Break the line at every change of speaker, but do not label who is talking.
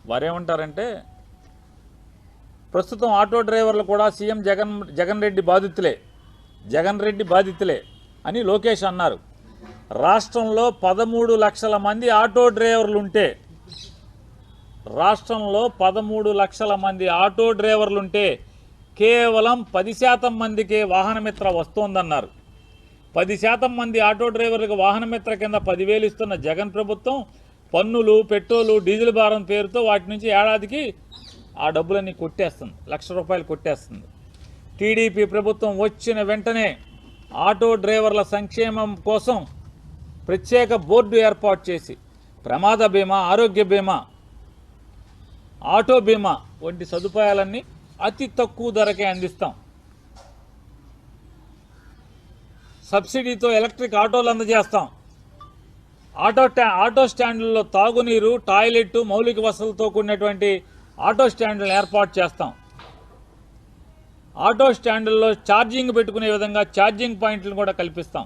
వారేమంటారంటే ప్రస్తుతం ఆటో డ్రైవర్లు కూడా సీఎం జగన్ రెడ్డి బాధితులే అని లోకేష్ అన్నారు. రాష్ట్రంలో 13 లక్షల మంది ఆటో డ్రైవర్లుంటే కేవలం 10% మందికే వాహనమిత్ర వస్తోందన్నారు. 10% మంది ఆటో డ్రైవర్లకు వాహనమిత్ర కింద 10,000 ఇస్తున్న జగన్ ప్రభుత్వం పన్నులు, పెట్రోలు, డీజిల్ భారం పేరుతో వాటి నుంచి ఏడాదికి ఆ డబ్బులన్నీ కొట్టేస్తుంది, ₹1,00,000 కొట్టేస్తుంది. టీడీపీ ప్రభుత్వం వచ్చిన వెంటనే ఆటో డ్రైవర్ల సంక్షేమం కోసం ప్రత్యేక బోర్డు ఏర్పాటు చేసి ప్రమాద బీమా, ఆరోగ్య బీమా, ఆటో బీమా వంటి సదుపాయాలన్నీ అతి తక్కువ ధరకే అందిస్తాం. సబ్సిడీతో ఎలక్ట్రిక్ ఆటోలు అందజేస్తాం. ఆటో స్టాండ్లలో తాగునీరు, టాయిలెట్, మౌలిక వసతులతో కూడినటువంటి ఆటో స్టాండ్లను ఏర్పాటు చేస్తాం. ఆటో స్టాండ్లలో ఛార్జింగ్ పెట్టుకునే విధంగా ఛార్జింగ్ పాయింట్లను కూడా కల్పిస్తాం.